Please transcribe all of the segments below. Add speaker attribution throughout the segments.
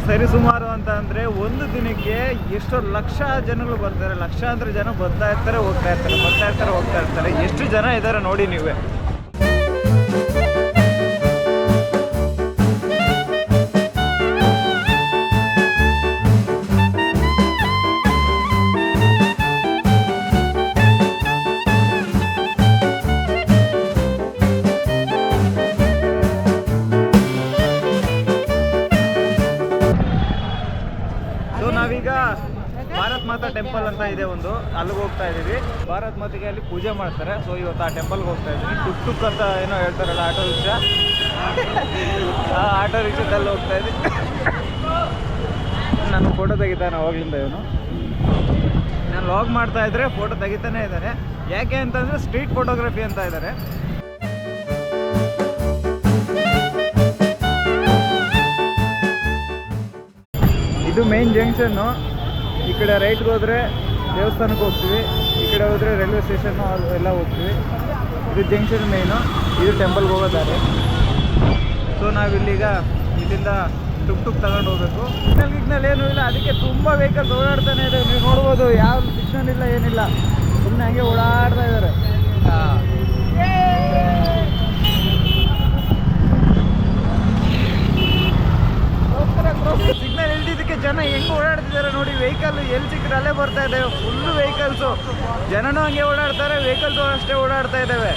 Speaker 1: ಸರಿಸುಮಾರು ಅಂತ ಅಂದರೆ ಒಂದು ದಿನಕ್ಕೆ ಎಷ್ಟೋ ಲಕ್ಷ ಜನಗಳು ಬರ್ತಾರೆ, ಲಕ್ಷಾಂತರ ಜನ ಬರ್ತಾ ಇರ್ತಾರೆ ಹೋಗ್ತಾ ಇರ್ತಾರೆ. ಎಷ್ಟು ಜನ ಇದ್ದಾರೆ ನೋಡಿ ನೀವೇ. ನಾವೀಗ ಭಾರತ್ ಮಾತಾ ಟೆಂಪಲ್ ಅಂತ ಇದೆ ಒಂದು, ಅಲ್ಲಿಗೆ ಹೋಗ್ತಾ ಇದ್ದೀವಿ. ಭಾರತ್ ಮಾತೆಗೆ ಅಲ್ಲಿ ಪೂಜೆ ಮಾಡ್ತಾರೆ. ಸೊ ಇವತ್ತು ಆ ಟೆಂಪಲ್ಗೆ ಹೋಗ್ತಾ ಇದ್ದೀವಿ. ಟುಕ್ ಅಂತ ಏನೋ ಹೇಳ್ತಾರಲ್ಲ ಆಟೋ ರಿಕ್ಷಾ, ಆ ಆಟೋ ರಿಕ್ಷಾದಲ್ಲಿ ಹೋಗ್ತಾ ಇದ್ದೀವಿ. ನಾನು ಫೋಟೋ ತೆಗಿತಾನೆ ಅವಾಗಲಿಂದ ಇವನು. ನಾನು ಲಾಗ್ ಮಾಡ್ತಾ ಇದ್ರೆ ಫೋಟೋ ತೆಗಿತಾನೆ ಇದ್ದಾನೆ. ಯಾಕೆ ಅಂತಂದರೆ ಸ್ಟ್ರೀಟ್ ಫೋಟೋಗ್ರಫಿ ಅಂತ ಇದ್ದಾರೆ. ಇದು ಮೇನ್ ಜಂಕ್ಷನ್ನು. ಈ ಕಡೆ ರೈಟ್ಗೆ ಹೋದರೆ ದೇವಸ್ಥಾನಕ್ಕೆ ಹೋಗ್ತೀವಿ, ಈ ಕಡೆ ಹೋದರೆ ರೈಲ್ವೆ ಸ್ಟೇಷನ್ನು ಎಲ್ಲ ಹೋಗ್ತೀವಿ. ಇದು ಜಂಕ್ಷನ್ ಮೇಯ್ನು, ಇದು ಟೆಂಪಲ್ಗೆ ಹೋಗೋದಾರೆ. ಸೊ ನಾವಿಲ್ಲೀಗ ಇಲ್ಲಿಂದ ಟುಕ್ ತಗೊಂಡು ಹೋಗಬೇಕು. ಸಿಗ್ನಲ್ ಏನೂ ಇಲ್ಲ, ಅದಕ್ಕೆ ತುಂಬ ವೆಹಿಕಲ್ಸ್ ಓಡಾಡ್ತಾನೆ ಇದೆ. ನೀವು ನೋಡ್ಬೋದು, ಯಾವ ಸಿಗ್ನಲ್ ಇಲ್ಲ ಏನಿಲ್ಲ, ಸುಮ್ಮನೆ ಹಂಗೆ ಓಡಾಡ್ತಾ ಇದ್ದಾರೆ. ಸಿಗ್ನಲ್ ಇಲ್ದಿದ್ದಕ್ಕೆ ಜನ ಹೆಂಗೆ ಓಡಾಡ್ತಿದ್ದಾರೆ ನೋಡಿ. ವೆಹಿಕಲ್ ಎಲ್ಲಿ ಸಿಕ್ಕರೆ ಅಲ್ಲೇ ಬರ್ತಾ ಇದ್ದಾವೆ. ಫುಲ್ಲು ವೆಹಿಕಲ್ಸು, ಜನನೂ ಹಂಗೆ ಓಡಾಡ್ತಾರೆ, ವೆಹಿಕಲ್ಸು ಅಷ್ಟೇ ಓಡಾಡ್ತಾ ಇದ್ದಾವೆ.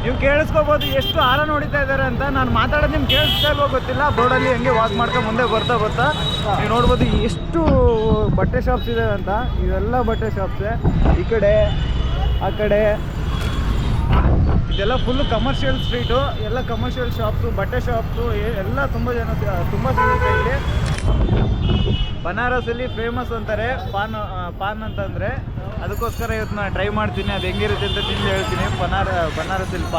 Speaker 1: ನೀವು ಕೇಳಿಸ್ಕೋಬೋದು ಎಷ್ಟು ಹಾರನ್ ಹೊಡಿತಾ ಇದ್ದಾರೆ ಅಂತ. ನಾನು ಮಾತಾಡೋದು ನಿಮ್ಗೆ ಕೇಳಿಸ್ತಾ ಇಲ್ವೋ ಗೊತ್ತಿಲ್ಲ. ಬೋರ್ಡಲ್ಲಿ ಹಂಗೆ ವಾಕ್ ಮಾಡ್ಕೊಂಡು ಮುಂದೆ ಬರ್ತಾ ನೀವು ನೋಡ್ಬೋದು ಎಷ್ಟು ಬಟ್ಟೆ ಶಾಪ್ಸ್ ಇದೆ ಅಂತ. ಇವೆಲ್ಲ ಬಟ್ಟೆ ಶಾಪ್ಸೇ, ಈ ಕಡೆ ಆ ಕಡೆ ಇದೆಲ್ಲ ಫುಲ್ಲು ಕಮರ್ಷಿಯಲ್ ಸ್ಟ್ರೀಟು. ಎಲ್ಲ ಕಮರ್ಷಿಯಲ್ ಶಾಪ್ಸು, ಬಟ್ಟೆ ಶಾಪ್ಸು ಎಲ್ಲ ತುಂಬ ಸಿಗುತ್ತೆ ಇಲ್ಲಿ. ಬನಾರಸಲ್ಲಿ ಫೇಮಸ್ ಅಂತಾರೆ ಪಾನ್ ಅಂತಂದರೆ. ಅದಕ್ಕೋಸ್ಕರ ಇವತ್ತು ನಾನು ಟ್ರೈ ಮಾಡ್ತೀನಿ, ಅದು ಹೆಂಗಿರುತ್ತೆ ಅಂತ ತಿಂದು ಹೇಳ್ತೀನಿ. ಬನಾರಸಲ್ಲಿ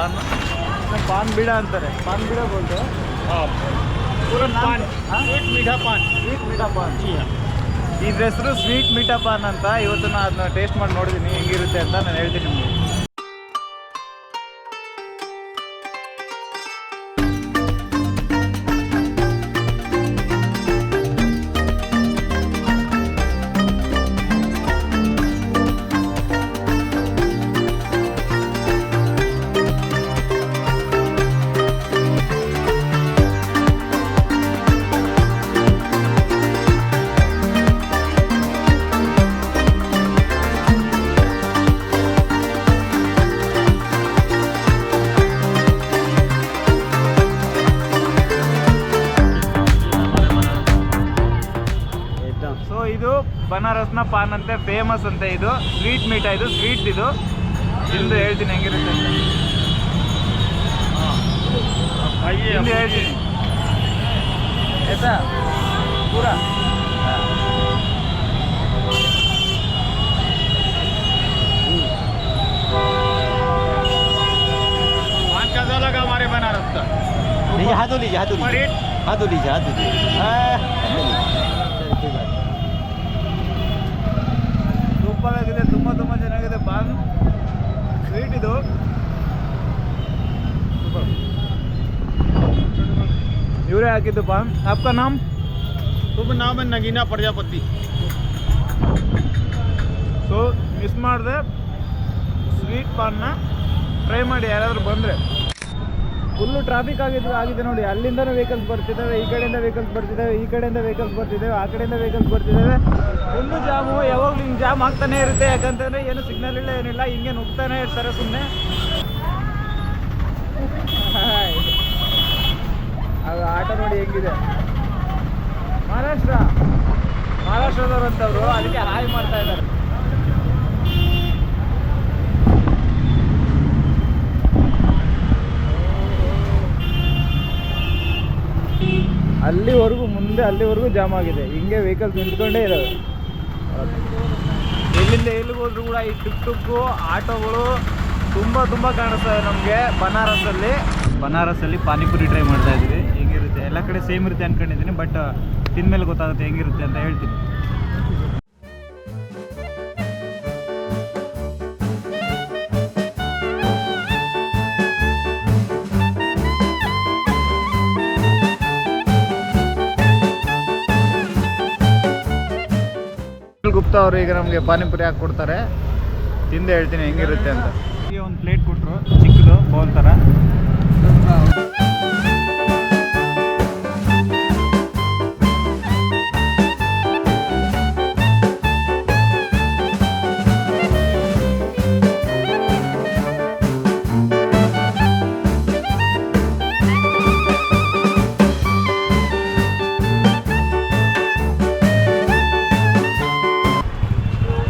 Speaker 1: ಪಾನ್ ಬೀಡ ಅಂತಾರೆ. ಪಾನ್ ಬೀಡ ಬೋಲ್ತೆ ಸ್ವೀಟ್ ಮೀಠಾ ಪಾನ್. ಇದ್ರ ಹೆಸರು ಸ್ವೀಟ್ ಮೀಠಾ ಪಾನ್ ಅಂತ. ಇವತ್ತು ನಾನು ಅದನ್ನ ಟೇಸ್ಟ್ ಮಾಡಿ ನೋಡಿದ್ದೀನಿ ಹೆಂಗಿರುತ್ತೆ ಅಂತ ನಾನು ಹೇಳ್ತೀನಿ ನಿಮಗೆ. ಇದು ಬನಾರಸ್ನ ಪಾನ್ ಅಂತೆ, ಫೇಮಸ್ ಅಂತೆ. ಇದು ಸ್ವೀಟ್ ಮೀಠಾ, ಇದು ಸ್ವೀಟ್. ಇದು ತಿಂದು ಹೇಳ್ತೀನಿ ಹೆಂಗಿರುತ್ತೆ ಅಂತ. ತಿಂದು ಹೇಳ್ತೀನಿ ಆಯ್ತಾ ಪೂರ. पान कैसा लगा हमारे बनारस का?
Speaker 2: हाथ लीजिए
Speaker 1: ಸೂಪರ್ ಆಗಿದೆ, ತುಂಬ ಚೆನ್ನಾಗಿದೆ ಪಾನ್. ಸ್ವೀಟ್ ಇದು ಸೂಪರ್. ಇವರೇ ಹಾಕಿದ್ದು ಪಾನ್. आपका नाम?
Speaker 2: शुभ नाम है नगीना प्रजापति.
Speaker 1: ಸೊ ಮಿಸ್ ಮಾಡಿದೆ, ಸ್ವೀಟ್ ಪಾನ್ನ ಟ್ರೈ ಮಾಡಿ ಯಾರಾದರೂ ಬಂದರೆ. ಫುಲ್ಲು ಟ್ರಾಫಿಕ್ ಆಗಿದೆ ನೋಡಿ. ಅಲ್ಲಿಂದನೂ ವೆಹಿಕಲ್ಸ್ ಬರ್ತಿದ್ದಾವೆ, ಈ ಕಡೆಯಿಂದ ವೆಹಿಕಲ್ಸ್ ಬರ್ತಿದ್ದಾವೆ, ಈ ಕಡೆಯಿಂದ ವೆಹಿಕಲ್ಸ್ ಬರ್ತಿದ್ದಾವೆ, ಆ ಕಡೆಯಿಂದ ವೆಹಿಕಲ್ಸ್ ಬರ್ತಿದ್ದಾವೆ. Full jam. ಯಾವಾಗಲೂ ಹಿಂಗೆ ಜಾಮ್ ಆಗ್ತಾನೆ ಇರುತ್ತೆ. ಯಾಕಂತಂದರೆ ಏನು ಸಿಗ್ನಲ್ ಇಲ್ಲ ಏನಿಲ್ಲ, ಹಿಂಗೆ ನುಗ್ತಾನೆ ಇರ್ತಾರೆ ಸುಮ್ಮನೆ. ಅದು ಆಟೋ ನೋಡಿ ಹೆಂಗಿದೆ. ಮಹಾರಾಷ್ಟ್ರದವ್ರು ಅಂತವರು, ಅದಕ್ಕೆ ಹಾಯ್ ಮಾಡ್ತಾ ಇದ್ದಾರೆ. ಅಲ್ಲಿವರೆಗೂ ಜಾಮ್ ಆಗಿದೆ. ಹಿಂಗೆ ವೆಹಿಕಲ್ಸ್ ನಿಂತ್ಕೊಂಡೇ ಇದ್ದಾವೆ. ಎಲ್ಲಿಂದ ಎಲ್ಲಿಗೆ ಹೋದ್ರು ಕೂಡ ಈ ಟುಕ್ಟುಕ್ಕು ಆಟೋಗಳು ತುಂಬ ಕಾಣಿಸ್ತವೆ ನಮಗೆ ಬನಾರಸಲ್ಲಿ ಪಾನಿಪುರಿ ಟ್ರೈ ಮಾಡ್ತಾ ಇದ್ದೀವಿ. ಹೆಂಗಿರುತ್ತೆ, ಎಲ್ಲ ಕಡೆ ಸೇಮ್ ಇರುತ್ತೆ ಅಂದ್ಕೊಂಡಿದ್ದೀನಿ, ಬಟ್ ತಿಂದಮೇಲೆ ಗೊತ್ತಾಗುತ್ತೆ ಹೆಂಗಿರುತ್ತೆ ಅಂತ ಹೇಳ್ತೀನಿ. ಗೊತ್ತು ಅವರು ಈಗ ನಮಗೆ ಪಾನಿಪುರಿ ಹಾಕಿ ಕೊಡ್ತಾರೆ, ತಿಂದು ಹೇಳ್ತೀನಿ ಹೆಂಗಿರುತ್ತೆ ಅಂತ. ಈಗ ಒಂದು ಪ್ಲೇಟ್ ಕೊಟ್ಟರು, ಚಿಕ್ಕದು ಬೌಲ್ ಥರ.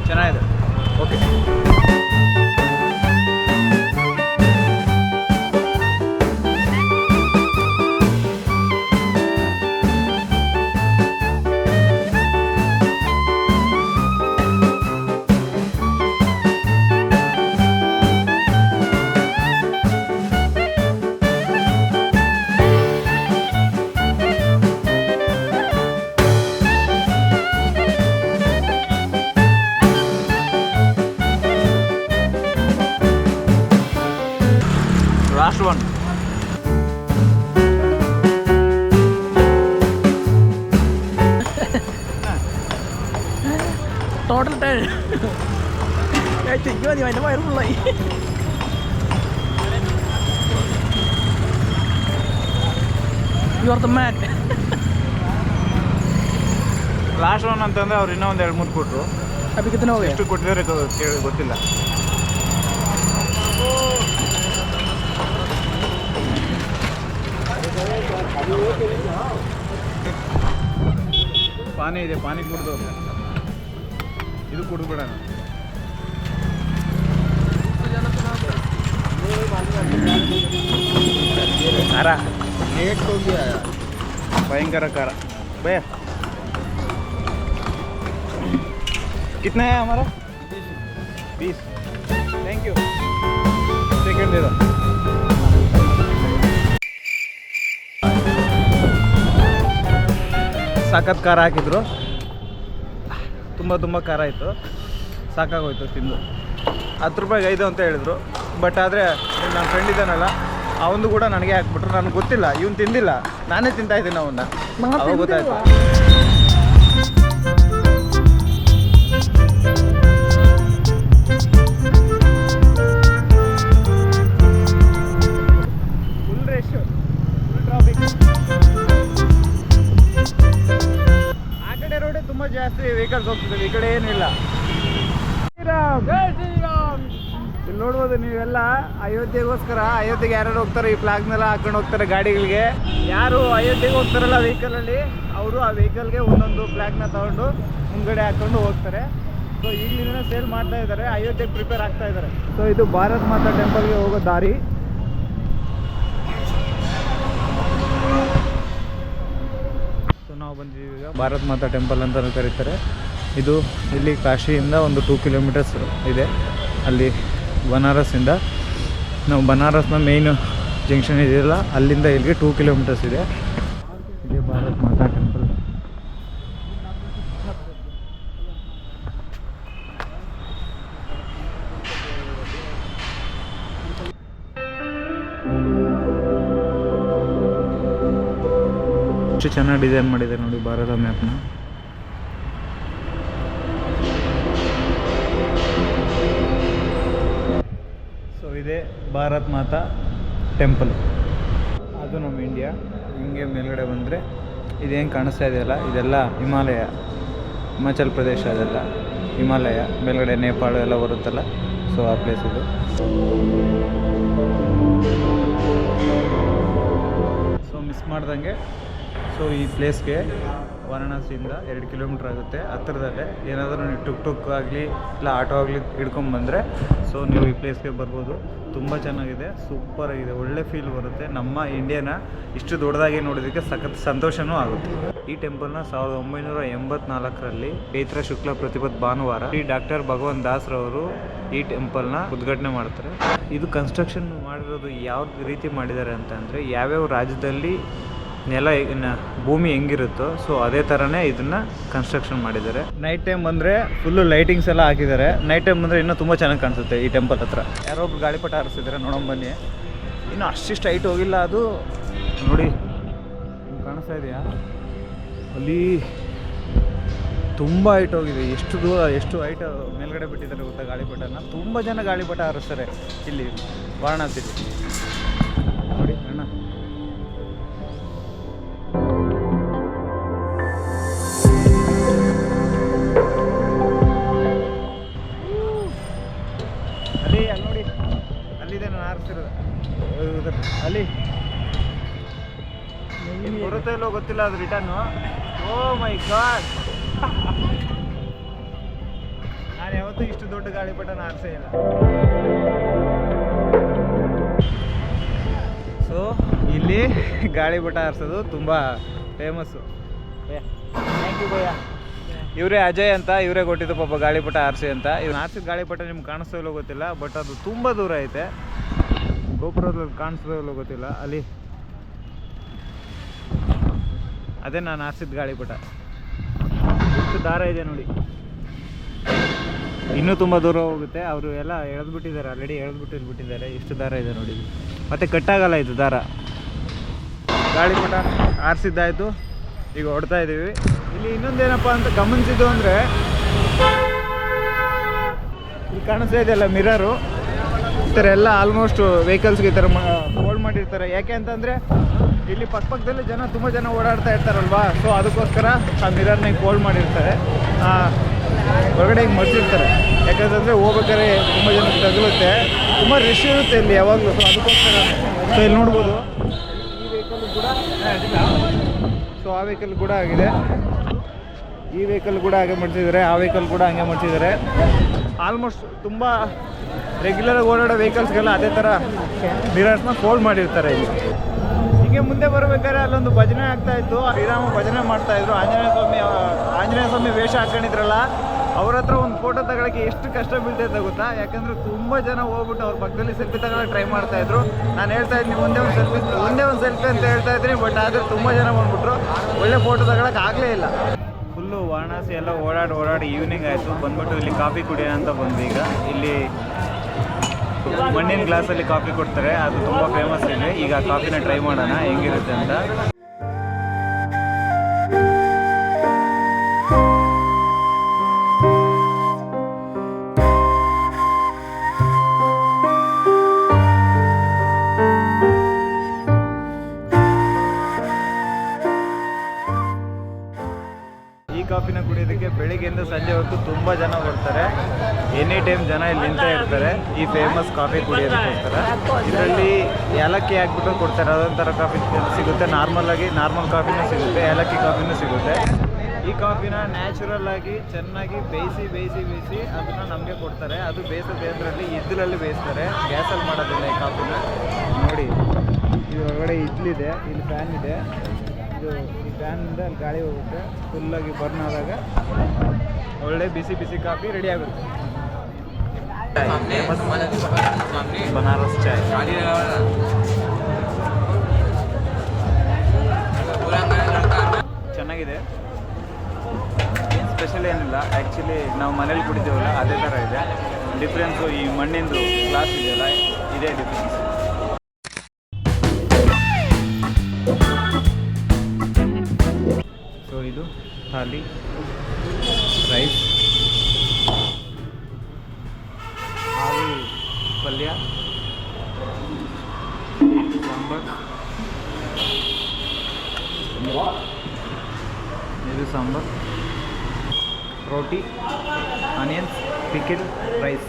Speaker 1: ಚೆನ್ನಾಗಿದೆ, okay. Last one.
Speaker 3: Total 10. Cái chuyện như vậy nó phải đúng lì. You are the man.
Speaker 1: Last one ಅಂತಂದರೆ ಅವ್ರು ಇನ್ನೂ ಒಂದು 2-3 ಕೊಟ್ಟರು.
Speaker 3: Abhi kitna ho gaya?
Speaker 1: ಎಷ್ಟು ಕೊಟ್ಟಿದ್ದಾರೆ ಗೊತ್ತಿಲ್ಲ. ಪಾನಿ ಇದೆ, ಪಾನಿ ಕುಡ್ದು ಇದು ಕುಡಿದ್ಬಿಡೋಣ. ಖಾರ ಭಯಂಕರ ಖಾರ. ಭಯ कितना है हमारा? 20. Thank you. सेकंड दे दो. ಸಖತ್ ಖಾರ ಹಾಕಿದ್ರು, ತುಂಬ ಖಾರ ಆಯಿತು, ಸಾಕಾಗೋಯ್ತು ತಿಂದು. 10 ರೂಪಾಯಿಗೆ 5 ಅಂತ ಹೇಳಿದ್ರು. ಬಟ್ ಆದರೆ ನನ್ನ ಫ್ರೆಂಡ್ ಇದ್ದಾನಲ್ಲ, ಅವನು ಕೂಡ ನನಗೆ ಹಾಕ್ಬಿಟ್ರು. ನನಗೆ ಗೊತ್ತಿಲ್ಲ, ಇವನು ತಿಂದಿಲ್ಲ, ನಾನೇ ತಿಂತಾಯಿದ್ದೀನಿ ಅವನ್ನ. ಅವಾಗ ಗೊತ್ತಾಯ್ತು. Full rush, full traffic. ಆ ಕಡೆ ರೋಡೇ ತುಂಬ ಜಾಸ್ತಿ ವೆಹಿಕಲ್ಸ್ ಹೋಗ್ತಿದ್ದಾವೆ, ಈ ಕಡೆ ಏನಿಲ್ಲ. ಇಲ್ಲಿ ನೋಡ್ಬೋದು ನೀವೆಲ್ಲ, ಅಯೋಧ್ಯೆಗೋಸ್ಕರ ಅಯೋಧ್ಯೆಗೆ ಯಾರು ಹೋಗ್ತಾರೆ ಈ ಫ್ಲಾಗ್ನೆಲ್ಲ ಹಾಕೊಂಡು ಹೋಗ್ತಾರೆ ಗಾಡಿಗಳಿಗೆ. ಯಾರು ಅಯೋಧ್ಯೆಗೆ ಹೋಗ್ತಾರಲ್ಲ ವೆಹಿಕಲಲ್ಲಿ, ಅವರು ಆ ವೆಹಿಕಲ್ಗೆ ಒಂದೊಂದು ಫ್ಲಾಗ್ನ ತಗೊಂಡು ಮುಂದ್ಗಡೆ ಹಾಕೊಂಡು ಹೋಗ್ತಾರೆ. ಸೊ ಈಗಲಿಂದ ಸೇಲ್ ಮಾಡ್ತಾ ಇದ್ದಾರೆ, ಅಯೋಧ್ಯೆಗೆ ಪ್ರಿಪೇರ್ ಆಗ್ತಾ ಇದ್ದಾರೆ. ಸೊ ಇದು ಭಾರತ್ ಮಾತಾ ಟೆಂಪಲ್ಗೆ ಹೋಗೋ ದಾರಿ. ಸೊ ನಾವು ಬಂದಿದ್ದೀವಿ ಈಗ ಭಾರತ್ ಮಾತಾ ಟೆಂಪಲ್ ಅಂತ ಕರೀತಾರೆ. ಇದು ಇಲ್ಲಿ ಕಾಶಿಯಿಂದ ಒಂದು 2 ಕಿಲೋಮೀಟರ್ಸ್ ಇದೆ. ಅಲ್ಲಿ ಬನಾರಸ್ಸಿಂದ, ನಾವು ಬನಾರಸ್ನ ಮೇಯ್ನ್ ಜಂಕ್ಷನ್ ಇದೆಯಲ್ಲ, ಅಲ್ಲಿಂದ ಇಲ್ಲಿಗೆ 2 ಕಿಲೋಮೀಟರ್ಸ್ ಇದೆ. ಇದೇ ಭಾರತ್ ಮಾತಾ ಟೆಂಪಲ್. ಎಷ್ಟು ಚೆನ್ನಾಗಿ ಡಿಸೈನ್ ಮಾಡಿದ್ದಾರೆ ನೋಡಿ ಭಾರತ ಮ್ಯಾಪ್ನ. ಸೊ ಇದೇ ಭಾರತ್ ಮಾತಾ ಟೆಂಪಲ್. ಅದು ನಮ್ಮ ಇಂಡಿಯಾ. ಹಿಂಗೆ ಮೇಲ್ಗಡೆ ಬಂದರೆ ಇದೇನು ಕಾಣಿಸ್ತಾ ಇದೆಯಲ್ಲ, ಇದೆಲ್ಲ ಹಿಮಾಲಯ, ಹಿಮಾಚಲ್ ಪ್ರದೇಶ. ಅದೆಲ್ಲ ಹಿಮಾಲಯ. ಮೇಲ್ಗಡೆ ನೇಪಾಳ ಎಲ್ಲ ಬರುತ್ತಲ್ಲ, ಸೊ ಆ ಪ್ಲೇಸ್ ಇದು. ಸೊ ಮಿಸ್ ಮಾಡ್ದಂಗೆ, ಸೊ ಈ ಪ್ಲೇಸ್ಗೆ ವಾರಣಾಸಿಯಿಂದ 2 ಕಿಲೋಮೀಟ್ರ್ ಆಗುತ್ತೆ, ಹತ್ತಿರದಲ್ಲೇ. ಏನಾದರೂ ನೀವು ಟುಕ್ ಆಗಲಿ ಇಲ್ಲ ಆಟೋ ಆಗಲಿ ಹಿಡ್ಕೊಂಬಂದರೆ ಸೊ ನೀವು ಈ ಪ್ಲೇಸ್ಗೆ ಬರ್ಬೋದು. ತುಂಬ ಚೆನ್ನಾಗಿದೆ, ಸೂಪರಾಗಿದೆ, ಒಳ್ಳೆ ಫೀಲ್ ಬರುತ್ತೆ. ನಮ್ಮ ಇಂಡಿಯಾನ ಇಷ್ಟು ದೊಡ್ಡದಾಗಿ ನೋಡೋದಕ್ಕೆ ಸಖತ್ ಸಂತೋಷವೂ ಆಗುತ್ತೆ. ಈ ಟೆಂಪಲ್ನ 1984ರಲ್ಲಿ ಚೈತ್ರ ಶುಕ್ಲ ಪ್ರತಿಪತ್ ಭಾನುವಾರ ಈ ಡಾಕ್ಟರ್ ಭಗವಂತ್ ದಾಸ್ರವರು ಈ ಟೆಂಪಲ್ನ ಉದ್ಘಾಟನೆ ಮಾಡ್ತಾರೆ. ಇದು ಕನ್ಸ್ಟ್ರಕ್ಷನ್ ಮಾಡಿರೋದು ಯಾವ ರೀತಿ ಮಾಡಿದ್ದಾರೆ ಅಂತಂದರೆ, ಯಾವ್ಯಾವ ರಾಜ್ಯದಲ್ಲಿ ಭೂಮಿ ಹೆಂಗಿರುತ್ತೋ ಸೊ ಅದೇ ಥರನೇ ಇದನ್ನು ಕನ್ಸ್ಟ್ರಕ್ಷನ್ ಮಾಡಿದ್ದಾರೆ. ನೈಟ್ ಟೈಮ್ ಬಂದರೆ ಫುಲ್ಲು ಲೈಟಿಂಗ್ಸ್ ಎಲ್ಲ ಹಾಕಿದ್ದಾರೆ. ನೈಟ್ ಟೈಮ್ ಬಂದರೆ ಇನ್ನೂ ತುಂಬ ಚೆನ್ನಾಗಿ ಕಾಣಿಸುತ್ತೆ ಈ ಟೆಂಪಲ್ ಹತ್ರ. ಯಾರೋ ಒಬ್ರು ಗಾಳಿಪಟ ಹಾರಿಸಿದ್ದಾರೆ, ನೋಡೋಣ ಬನ್ನಿ. ಇನ್ನೂ ಅಷ್ಟಿಷ್ಟು ಹೈಟ್ ಹೋಗಿಲ್ಲ ಅದು. ನೋಡಿ ಕಾಣಿಸ್ತಾ ಇದೆಯಾ ಅಲ್ಲಿ ತುಂಬ ಹೈಟ್ ಹೋಗಿದೆ. ಎಷ್ಟು ದೂರ ಎಷ್ಟು ಹೈಟ್ ಮೇಲ್ಗಡೆ ಬಿಟ್ಟಿದ್ದಾರೆ ಗೊತ್ತಾ ಗಾಳಿಪಟನ. ತುಂಬ ಜನ ಗಾಳಿಪಟ ಹಾರಿಸ್ತಾರೆ ಇಲ್ಲಿ ವಾರಣಾಸಿಲಿ. ನೋಡಿ ಅಣ್ಣ, ಅಲ್ಲಿ ಅಲ್ಲಿ ನೋಡಿ, ಅಲ್ಲಿದೆ ನಾನು ಹಾರಿಸ್ತಿರೋದು ಅಲ್ಲಿ. ಬರುತ್ತೆ ಇಲ್ಲೋ ಗೊತ್ತಿಲ್ಲ ಅದು ರಿಟರ್ನು. ಓ ಮೈ ಗಾಡ್, ನಾನು ಯಾವತ್ತೂ ಇಷ್ಟು ದೊಡ್ಡ ಗಾಳಿಪಟನ ಹಾರಿಸೇ ಇಲ್ಲ. ಸೊ ಇಲ್ಲಿ ಗಾಳಿಪಟ ಹಾರಿಸೋದು ತುಂಬ ಫೇಮಸ್ಸು. Thank you bhaiya. ಇವರೇ ಅಜಯ್ ಅಂತ, ಇವರೇ ಕೊಟ್ಟಿದ್ದು ಪಾಪ ಗಾಳಿಪಟ ಹಾರಿಸಿ ಅಂತ. ಇವ್ನು ಹಾರಿಸಿದ ಗಾಳಿಪಟ ನಿಮ್ಗೆ ಕಾಣಿಸ್ತೋ ಇಲ್ಲೋ ಗೊತ್ತಿಲ್ಲ, ಬಟ್ ಅದು ತುಂಬ ದೂರ ಐತೆ. ಗೋಪುರದಲ್ಲಿ ಕಾಣಿಸ್ತೋ ಇಲ್ಲೋ ಗೊತ್ತಿಲ್ಲ, ಅಲ್ಲಿ ಅದೇ ನಾನು ಹಾರಿಸಿದ ಗಾಳಿಪಟ. ಎಷ್ಟು ದಾರ ಇದೆ ನೋಡಿ, ಇನ್ನೂ ತುಂಬ ದೂರ ಹೋಗುತ್ತೆ. ಅವರು ಎಲ್ಲ ಎಳೆದ್ಬಿಟ್ಟಿದ್ದಾರೆ, ಆಲ್ರೆಡಿ ಎಳೆದ್ಬಿಟ್ಟಿದ್ದಾರೆ. ಎಷ್ಟು ದಾರ ಇದೆ ನೋಡಿ, ಮತ್ತೆ ಕಟ್ಟಾಗಲ್ಲ ಇದು ದಾರ. ಗಾಳಿಪಟ ಹಾರಿಸಿದ್ದಾಯಿತು, ಈಗ ಹೊಡ್ತಾ ಇದ್ದೀವಿ. ಇಲ್ಲಿ ಇನ್ನೊಂದೇನಪ್ಪ ಅಂತ ಗಮನಿಸಿದ್ದು ಅಂದರೆ, ಇಲ್ಲಿ ಕಾಣಿಸ್ತಾ ಇದೆಯಲ್ಲ ಮಿರರು, ಈ ಥರ ಎಲ್ಲ ಆಲ್ಮೋಸ್ಟ್ ವೆಹಿಕಲ್ಸ್ಗೆ ಈ ಥರ ಹೋಲ್ಡ್ ಮಾಡಿರ್ತಾರೆ. ಯಾಕೆ ಅಂತಂದರೆ ಇಲ್ಲಿ ಪಕ್ಕದಲ್ಲಿ ತುಂಬ ಜನ ಓಡಾಡ್ತಾ ಇರ್ತಾರಲ್ವಾ, ಸೊ ಅದಕ್ಕೋಸ್ಕರ ಆ ಮಿರರ್ನ ಈಗ ಹೋಲ್ಡ್ ಮಾಡಿರ್ತಾರೆ, ಹೊರಗಡೆ ಹಿಂಗೆ ಮರ್ಚಿರ್ತಾರೆ. ಯಾಕಂತಂದರೆ ಹೋಗ್ಬೇಕಾದ್ರೆ ತುಂಬ ಜನಕ್ಕೆ ತಗುಲುತ್ತೆ, ತುಂಬ ರಶ್ ಇರುತ್ತೆ ಇಲ್ಲಿ ಯಾವಾಗಲೂ. ಸೊ ಅದಕ್ಕೋಸ್ಕರ ಸೊ ಇಲ್ಲಿ ನೋಡ್ಬೋದು ಈ ವೆಹಿಕಲ್ ಕೂಡ, ಸೊ ಆ ವೆಹಿಕಲ್ ಕೂಡ ಆಗಿದೆ, ಈ ವೆಹಿಕಲ್ ಕೂಡ ಹಾಗೆ ಮಾಡ್ತಿದ್ದಾರೆ, ಆ ವೆಹಿಕಲ್ ಕೂಡ ಹಂಗೆ ಮಾಡ್ತಿದ್ದಾರೆ. ಆಲ್ಮೋಸ್ಟ್ ತುಂಬ ರೆಗ್ಯುಲರಾಗಿ ಓಡಾಡೋ ವೆಹಿಕಲ್ಸ್ಗೆಲ್ಲ ಅದೇ ಥರ ಮಿರರ್ಸ್ನ ಫೋಲ್ಡ್ ಮಾಡಿರ್ತಾರೆ ಇಲ್ಲಿ. ಹೀಗೆ ಮುಂದೆ ಬರಬೇಕಾದ್ರೆ ಅಲ್ಲೊಂದು ಭಜನೆ ಆಗ್ತಾಯಿತ್ತು, ಶ್ರೀರಾಮ ಭಜನೆ ಮಾಡ್ತಾಯಿದ್ರು. ಆಂಜನೇಯ ಸ್ವಾಮಿ ವೇಷ ಹಾಕೊಂಡಿದ್ರಲ್ಲ, ಅವ್ರ ಹತ್ರ ಒಂದು ಫೋಟೋ ತಗೊಳ್ಳೋಕ್ಕೆ ಎಷ್ಟು ಕಷ್ಟ ಬೀಳ್ತೈತೆ ಗೊತ್ತಾ. ಯಾಕಂದರೆ ತುಂಬ ಜನ ಹೋಗ್ಬಿಟ್ಟು ಅವ್ರ ಪಕ್ಕದಲ್ಲಿ ಸೆಲ್ಫಿ ತಗೊಳ್ಳೋಕೆ ಟ್ರೈ ಮಾಡ್ತಾಯಿದ್ರು. ನಾನು ಹೇಳ್ತಾ ಇದ್ದೀನಿ ಒಂದೇ ಒಂದು ಸೆಲ್ಫಿ ಅಂತ ಹೇಳ್ತಾ ಇದ್ದೀನಿ, ಬಟ್ ಆದರೆ ತುಂಬ ಜನ ಬಂದ್ಬಿಟ್ರು, ಒಳ್ಳೆ ಫೋಟೋ ತಗೊಳ್ಳೋಕೆ ಆಗಲೇ ಇಲ್ಲ. ಫುಲ್ಲು ವಾರಣಾಸಿ ಎಲ್ಲ ಓಡಾಡಿ ಈವ್ನಿಂಗ್ ಆಯಿತು. ಬಂದ್ಬಿಟ್ಟು ಇಲ್ಲಿ ಕಾಫಿ ಕುಡಿಯೋಣ ಅಂತ ಬಂದು, ಈಗ ಇಲ್ಲಿ ಮಣ್ಣಿನ ಗ್ಲಾಸಲ್ಲಿ ಕಾಫಿ ಕೊಡ್ತಾರೆ, ಅದು ತುಂಬ ಫೇಮಸ್ ಇದೆ. ಈಗ ಕಾಫಿನ ಟ್ರೈ ಮಾಡೋಣ ಹೆಂಗಿರುತ್ತೆ ಅಂತ. ಈ ಕಾಫಿನ ಕುಡಿಯೋದಕ್ಕೆ ಬೆಳಿಗ್ಗೆಯಿಂದ ಸಂಜೆ ಹೊತ್ತು ತುಂಬ ಜನ ಬರ್ತಾರೆ. ಎನಿ ಟೈಮ್ ಜನ ಇಲ್ಲಿ ನಿಂತೇ ಇರ್ತಾರೆ ಈ ಫೇಮಸ್ ಕಾಫಿ ಕುಡಿಯೋದಕ್ಕೋಸ್ಕರ. ಇದರಲ್ಲಿ ಏಲಕ್ಕಿ ಹಾಕ್ಬಿಟ್ಟು ಕೊಡ್ತಾರೆ, ಅದೊಂಥರ ಕಾಫಿ ಸಿಗುತ್ತೆ. ನಾರ್ಮಲ್ ಕಾಫಿನೂ ಸಿಗುತ್ತೆ, ಏಲಕ್ಕಿ ಕಾಫಿನೂ ಸಿಗುತ್ತೆ. ಈ ಕಾಫಿನ ನ್ಯಾಚುರಲ್ ಆಗಿ ಚೆನ್ನಾಗಿ ಬೇಯಿಸಿ ಅದನ್ನು ನಮಗೆ ಕೊಡ್ತಾರೆ. ಅದು ಬೇಯಿಸೋದು ಅದರಲ್ಲಿ ಇದ್ರಲ್ಲಿ ಬೇಯಿಸ್ತಾರೆ, ಗ್ಯಾಸಲ್ಲಿ ಮಾಡೋದಿಲ್ಲ ಈ ಕಾಫಿನ. ನೋಡಿ ಇದು ಒಳಗಡೆ ಇಡ್ಲಿದೆ, ಇಲ್ಲಿ ಫ್ಯಾನ್ ಇದೆ. ಇದು ಈ ಫ್ಯಾನಿಂದ ಅಲ್ಲಿ ಗಾಳಿ ಹೋಗುತ್ತೆ, ಫುಲ್ಲಾಗಿ ಬರ್ನ್ ಆದಾಗ ಒಳ್ಳೆ ಬಿಸಿ ಕಾಫಿ ರೆಡಿ ಆಗುತ್ತೆ. ಬನಾರಸ್ ಚಾಯ್. ಚೆನ್ನಾಗಿದೆ, ಏನು ಸ್ಪೆಷಲ್ ಏನಿಲ್ಲ. ಆ್ಯಕ್ಚುಲಿ ನಾವು ಮನೇಲಿ ಕುಡಿತೀವಲ್ಲ ಅದೇ ಥರ ಇದೆ. ಡಿಫ್ರೆನ್ಸು ಈ ಮಣ್ಣಿಂದು ಗ್ಲಾಸ್ ಇದೆಯಲ್ಲ, ಇದೇ ಡಿಫ್ರೆನ್ಸ್. ಸೊ ಇದು ಥಾಲಿ, ರೈಸ್, ಆಲೂ ಪಲ್ಯ, ಸಾಂಬಾರ್, ಇದು ಸಾಂಬಾರ್, ರೋಟಿ, ಆನಿಯನ್ಸ್, ಪಿಕಲ್, ರೈಸ್.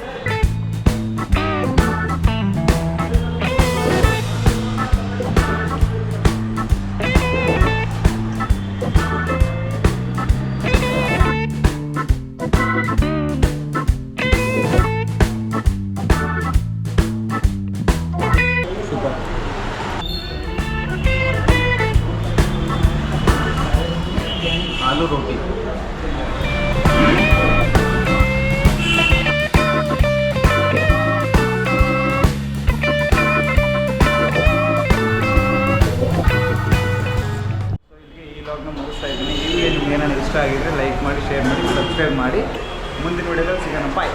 Speaker 1: आलू रोटी. ಈ ವ್ಲಾಗ್ನ ಮುಗಿಸ್ತಾ ಇದ್ದೀನಿ. ಈ ವಿಡಿಯೋ ನಿಮ್ಗೆ ಏನಾದ್ರು ಇಷ್ಟ ಆಗಿದ್ರೆ ಲೈಕ್ ಮಾಡಿ, ಶೇರ್ ಮಾಡಿ, ಸಬ್ಸ್ಕ್ರೈಬ್ ಮಾಡಿ. ಮುಂದಿನ ವಿಡಿಯೋದಲ್ಲಿ ಸಿಗೋಣ. ಬಾಯ್.